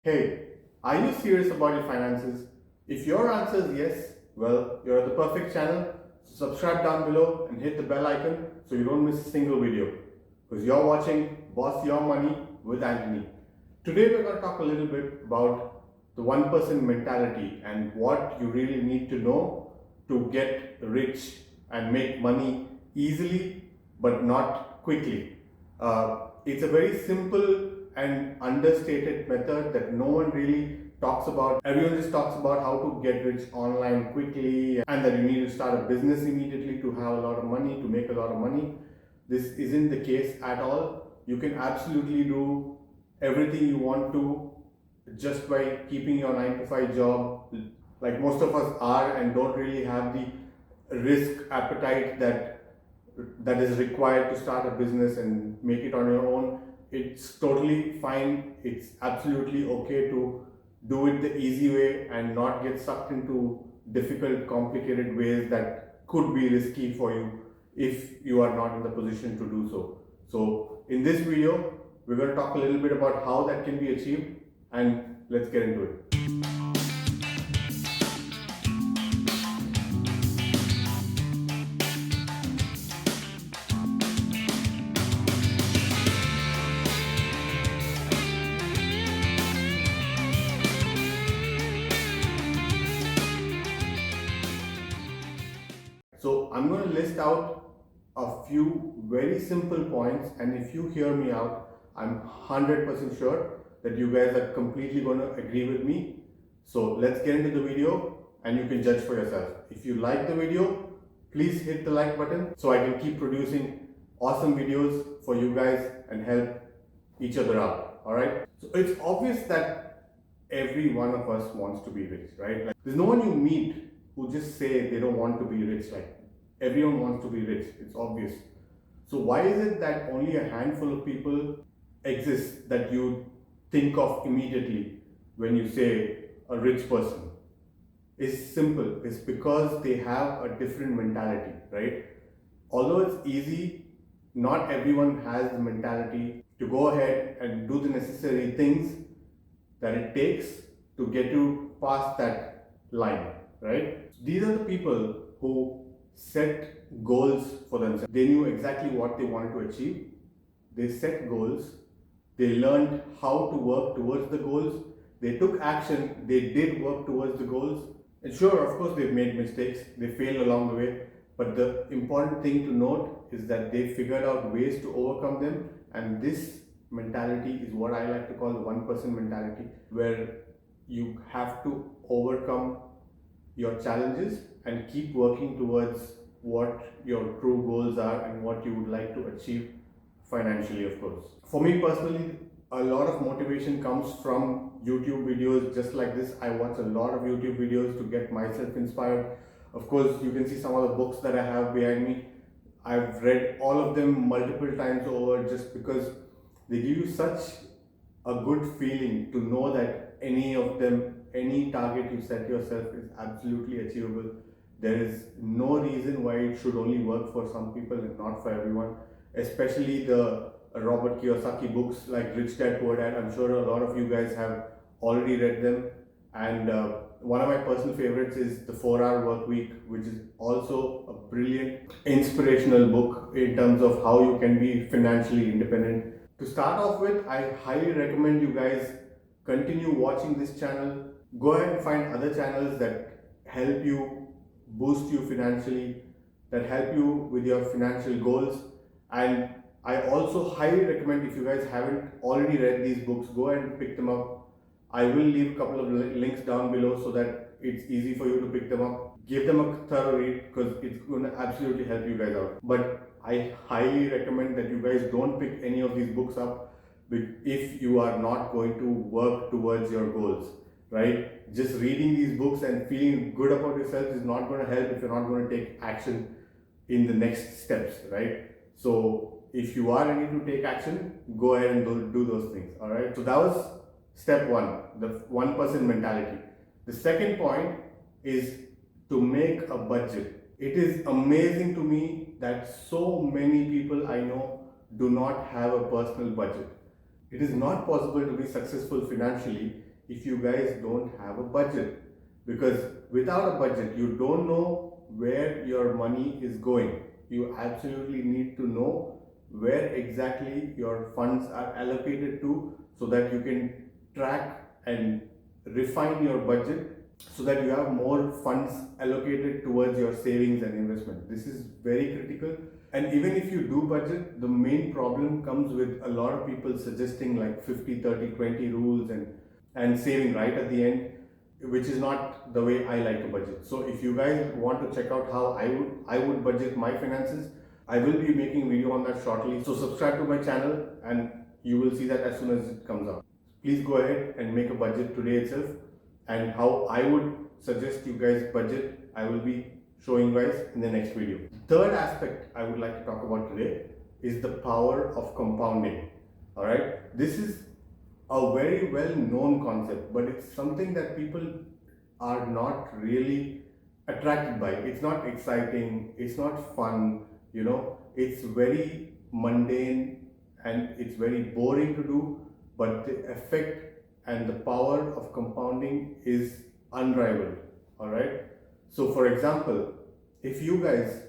Hey, are you serious about your finances? If your answer is yes, well, you're at the perfect channel. So subscribe down below and hit the bell icon so you don't miss a single video. Because you're watching Boss Your Money with Anthony. Today we're going to talk a little bit about the 1% mentality and what you really need to know to get rich and make money easily but not quickly. It's a very simple and understated method that no one really talks about. Everyone just talks about how to get rich online quickly and that you need to start a business immediately to have a lot of money, to make a lot of money. This isn't the case at all. You can absolutely do everything you want to just by keeping your 9 to 5 job, like most of us are, and don't really have the risk appetite that is required to start a business and make it on your own. It's totally fine. It's absolutely okay to do it the easy way and not get sucked into difficult, complicated ways that could be risky for you if you are not in the position to do so. So, in this video, we're going to talk a little bit about how that can be achieved, and let's get into it. So I'm going to list out a few very simple points, and if you hear me out, I'm 100% sure that you guys are completely going to agree with me. So let's get into the video and you can judge for yourself. If you like the video, please hit the like button so I can keep producing awesome videos for you guys and help each other out. All right. So it's obvious that every one of us wants to be rich, right? Like, there's no one you meet who just say they don't want to be rich. Like, everyone wants to be rich. It's obvious. So why is it that only a handful of people exist that you think of immediately when you say a rich person? It's simple. It's because they have a different mentality, right? Although it's easy, not everyone has the mentality to go ahead and do the necessary things that it takes to get you past that line, right? These are the people who set goals for themselves. They knew exactly what they wanted to achieve. They set goals. They learned how to work towards the goals. They took action. They did work towards the goals. And sure, of course, they've made mistakes. They failed along the way. But the important thing to note is that they figured out ways to overcome them. And this mentality is what I like to call the 1% mentality, where you have to overcome your challenges and keep working towards what your true goals are and what you would like to achieve financially, of course. For me personally, a lot of motivation comes from YouTube videos just like this. I watch a lot of YouTube videos to get myself inspired. Of course, you can see some of the books that I have behind me. I've read all of them multiple times over just because they give you such a good feeling to know that any of them, any target you set yourself is absolutely achievable. There is no reason why it should only work for some people and not for everyone, especially the Robert Kiyosaki books like Rich Dad Poor Dad. I'm sure a lot of you guys have already read them. And one of my personal favorites is The 4 Hour Work Week, which is also a brilliant inspirational book in terms of how you can be financially independent. To start off with, I highly recommend you guys continue watching this channel. Go ahead and find other channels that help you boost you financially, that help you with your financial goals. And I also highly recommend, if you guys haven't already read these books, go ahead and pick them up. I will leave a couple of links down below so that it's easy for you to pick them up. Give them a thorough read because it's going to absolutely help you guys out. But I highly recommend that you guys don't pick any of these books up if you are not going to work towards your goals, right? Just reading these books and feeling good about yourself is not going to help if you're not going to take action in the next steps, right? So if you are ready to take action, go ahead and do those things, all right? So that was step one, the 1% mentality. The second point is to make a budget. It is amazing to me that so many people I know do not have a personal budget. It is not possible to be successful financially if you guys don't have a budget, because without a budget you don't know where your money is going. You absolutely need to know where exactly your funds are allocated to, so that you can track and refine your budget, so that you have more funds allocated towards your savings and investment. This is very critical. And even if you do budget, the main problem comes with a lot of people suggesting like 50, 30, 20 rules and saving right at the end, which is not the way I like to budget. So if you guys want to check out how I would budget my finances, I will be making a video on that shortly. So subscribe to my channel and you will see that as soon as it comes out. Please go ahead and make a budget today itself. And how I would suggest you guys budget, I will be showing you guys in the next video. Third aspect I would like to talk about today is the power of compounding. Alright, this is a very well known concept, but it's something that people are not really attracted by. It's not exciting, it's not fun, it's very mundane and it's very boring to do, but the effect and the power of compounding is unrivaled. Alright, so for example, if you guys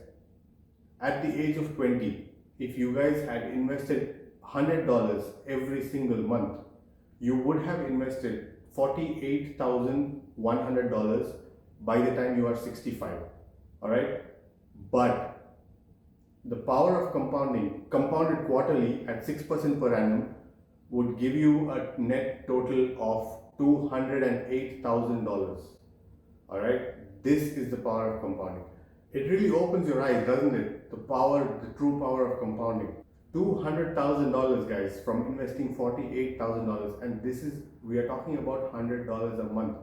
at the age of 20, if you guys had invested $100 every single month, you would have invested $48,100 by the time you are 65. Alright, but the power of compounding, compounded quarterly at 6% per annum, would give you a net total of $208,000. Alright, this is the power of compounding. It really opens your eyes, doesn't it? The true power of compounding. $200,000, guys, from investing $48,000, and we are talking about $100 a month.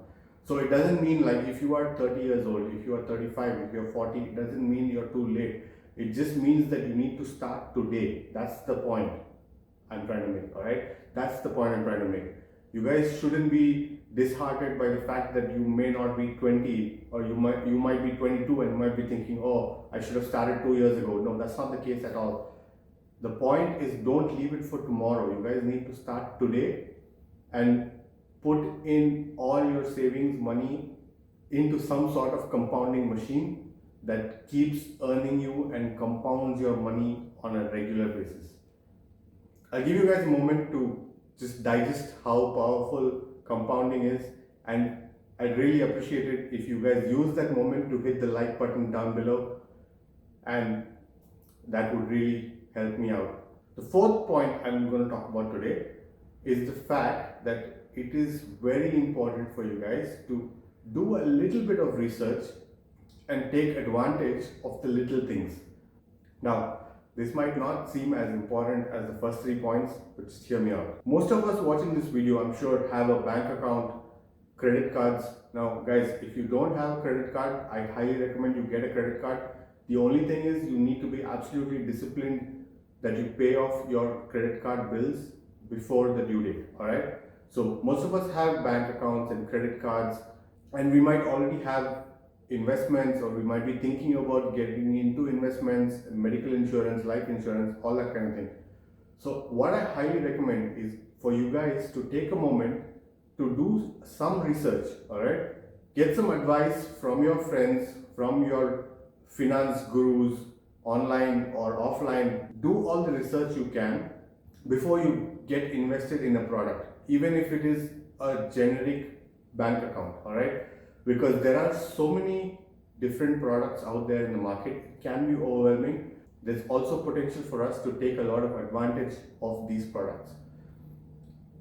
So it doesn't mean like if you are 30 years old, if you are 35, if you are 40, it doesn't mean you're too late. It just means that you need to start today. That's the point I'm trying to make, alright? That's the point I'm trying to make. You guys shouldn't be disheartened by the fact that you may not be 20, or you might be 22 and you might be thinking, oh, I should have started 2 years ago. No, that's not the case at all. The point is, don't leave it for tomorrow. You guys need to start today and put in all your savings money into some sort of compounding machine that keeps earning you and compounds your money on a regular basis. I'll give you guys a moment to just digest how powerful compounding is, and I'd really appreciate it if you guys use that moment to hit the like button down below, and that would really help me out. The fourth point I'm going to talk about today is the fact that it is very important for you guys to do a little bit of research and take advantage of the little things. Now, this might not seem as important as the first 3 points, but just hear me out. Most of us watching this video, I'm sure, have a bank account, credit cards. Now, guys, if you don't have a credit card, I highly recommend you get a credit card. The only thing is you need to be absolutely disciplined that you pay off your credit card bills before the due date, alright? So most of us have bank accounts and credit cards, and we might already have investments, or we might be thinking about getting into investments, medical insurance, life insurance, all that kind of thing. So what I highly recommend is for you guys to take a moment to do some research, alright? Get some advice from your friends, from your finance gurus, online or offline. Do all the research you can before you get invested in a product, even if it is a generic bank account, alright? Because there are so many different products out there in the market, it can be overwhelming. There's also potential for us to take a lot of advantage of these products.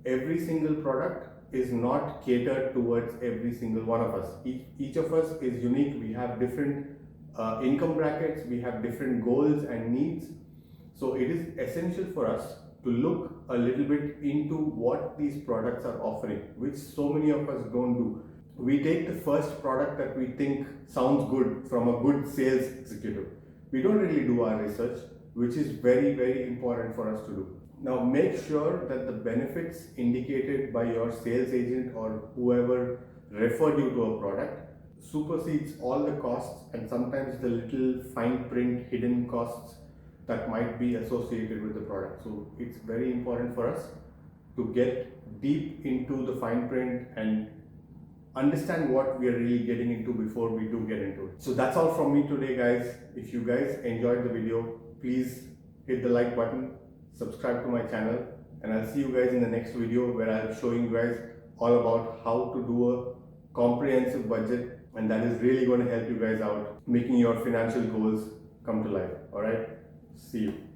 Every single product is not catered towards every single one of us. Each of us is unique. We have different income brackets, we have different goals and needs. So it is essential for us to look a little bit into what these products are offering, which so many of us don't do. We take the first product that we think sounds good from a good sales executive. We don't really do our research, which is very, very important for us to do. Now, make sure that the benefits indicated by your sales agent or whoever referred you to a product supersedes all the costs and sometimes the little fine print hidden costs that might be associated with the product. So it's very important for us to get deep into the fine print and understand what we are really getting into before we do get into it. So that's all from me today, guys. If you guys enjoyed the video, please hit the like button, subscribe to my channel, and I'll see you guys in the next video where I'll be showing you guys all about how to do a comprehensive budget, and that is really going to help you guys out making your financial goals come to life. All right, see you.